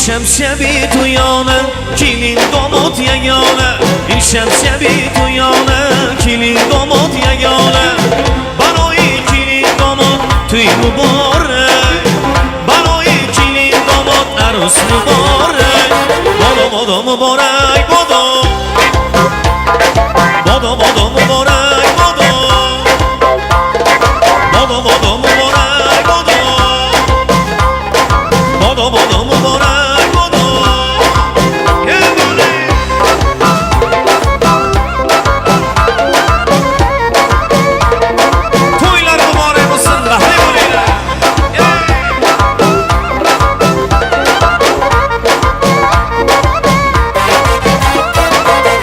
شمسه بی تویانه کلین داماد یگانه این شمسه بی تویانه کلین داماد یگانه برای کلین داماد توی مبارک برای کلین داماد عروس مبارک بادا بادا مبارک بادا بادا بادا مبارک بادا بادا بادا مبارک بادا بادا بادا مبارک بادا تویلر مبارک بسن بحری بولیده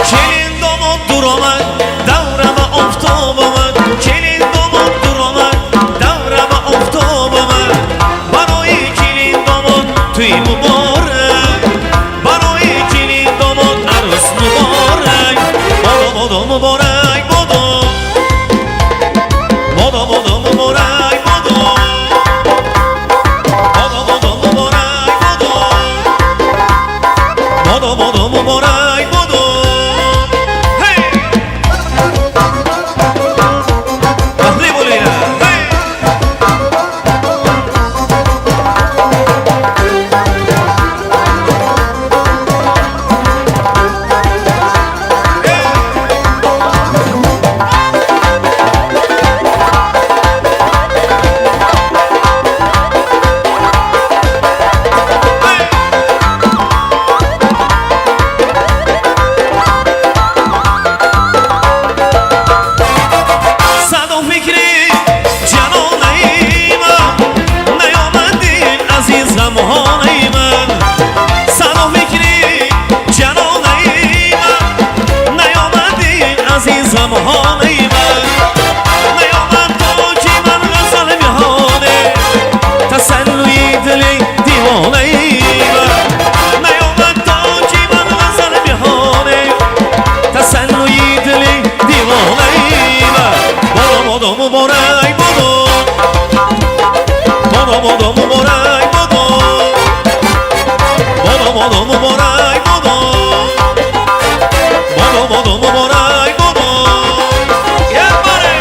کلین داماد دور آمد دورم آفتاب آمد کلین داماد دور آمد دورم آفتاب آمد برای کلین داماد توی مبارک برای کلین داماد عروس مبارک بادا بادا مبارک بادا بادا بادا مبارک بادا بادا بادا مبارک بادا بادا بادا مبارک بادا بحری بولیده مبارک بادا بادا بادا مبارک بادا بادا بادا مبارک بادا بادا بادا مبارک بادا یه باره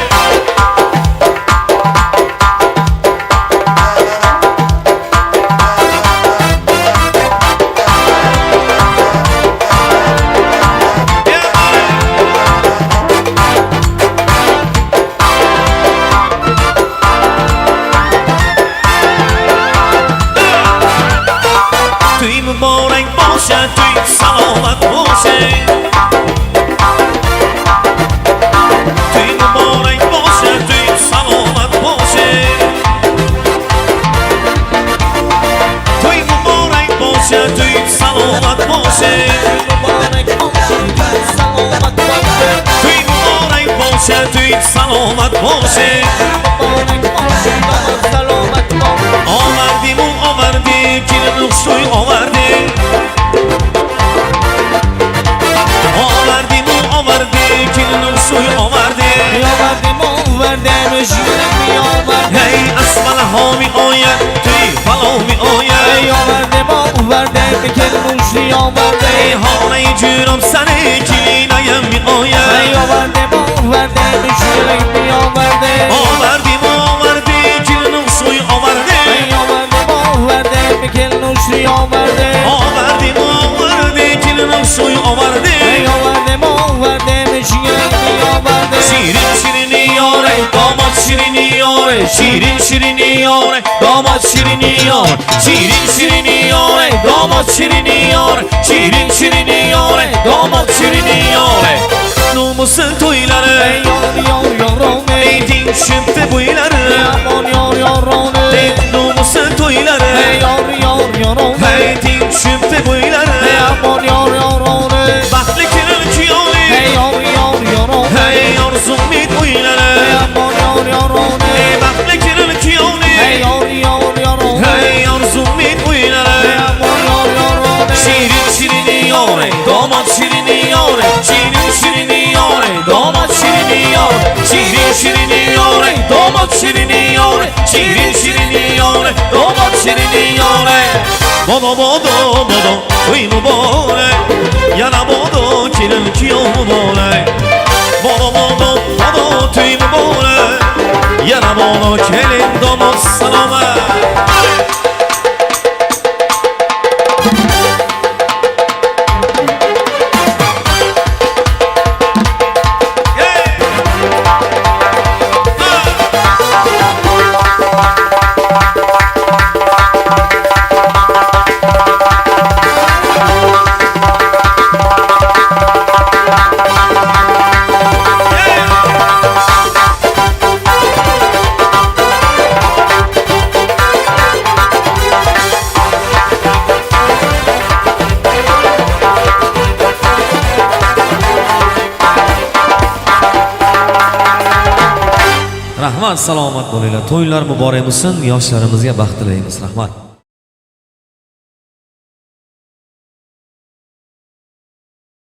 توی مبارک باشه توی سلامت باشه توی مبارک باشه توی سلامت باشه توی مبارک باشه توی سلامت باشه توی مبارک باشه توی سلامت باشه آوردیم و آوردی کل نقشوی آوردی آوردیم و آوردی کل نقشوی آوردی آوردیم و آوردیم شیرم می آوردیم هی اسفل ها می آید توی فلا می آید آوردیم و آوردیم کل نقشوی آوردیم حاله جورم سر کلینایم می آید آوردیم و آوردیم شیرم می آوردیم آوردیم و آوردی کل نقشوی آوردی آوردیم و آوردیم کل نقشوی آوردیم آوردیم و آوردی کل نقشوی آوردی آوردیم و آوردیم شیرم می آوردیم شیرین شیرینی یاره داماد شیرینی یاره شیرین شیرینی یاره داماد شیرینی یاره شیرین شیرینی یاره داماد شیرینی یاره شیرین شیرینی یاره داماد شیرینی یاره نومسن تویلره یار یار یارانه ایدین شمت بویلره aman yar yarane نومسن تویلره yar yar yarane ایدین شمت بویلره aman yar yarane بحلی کنن کیانی yar yar yarane هی آرزوم می تویلره aman yar yarane بحلی کنن کیانی yar yar yarane هی آرزوم می تویلره aman yar yarane شیرین شیرینی یاره داماد شیرینی یاره شیرین شیرینی یاره داماد شیرینی یاره شیرین شیرینی یاره داماد شیرینی یاره شیرین شیرینی یاره داماد شیرینی یاره Bodo bodo bodo to'y muborak, yana bodo kelin kuyov muborak. Bodo bodo bodo to'y muborak, yana bodo kelin domod salomat. Rahmat, salomat bo'linglar. To'ylar muborak bo'lsin. Yoshlarimizga baxt tilaymiz. Rahmat.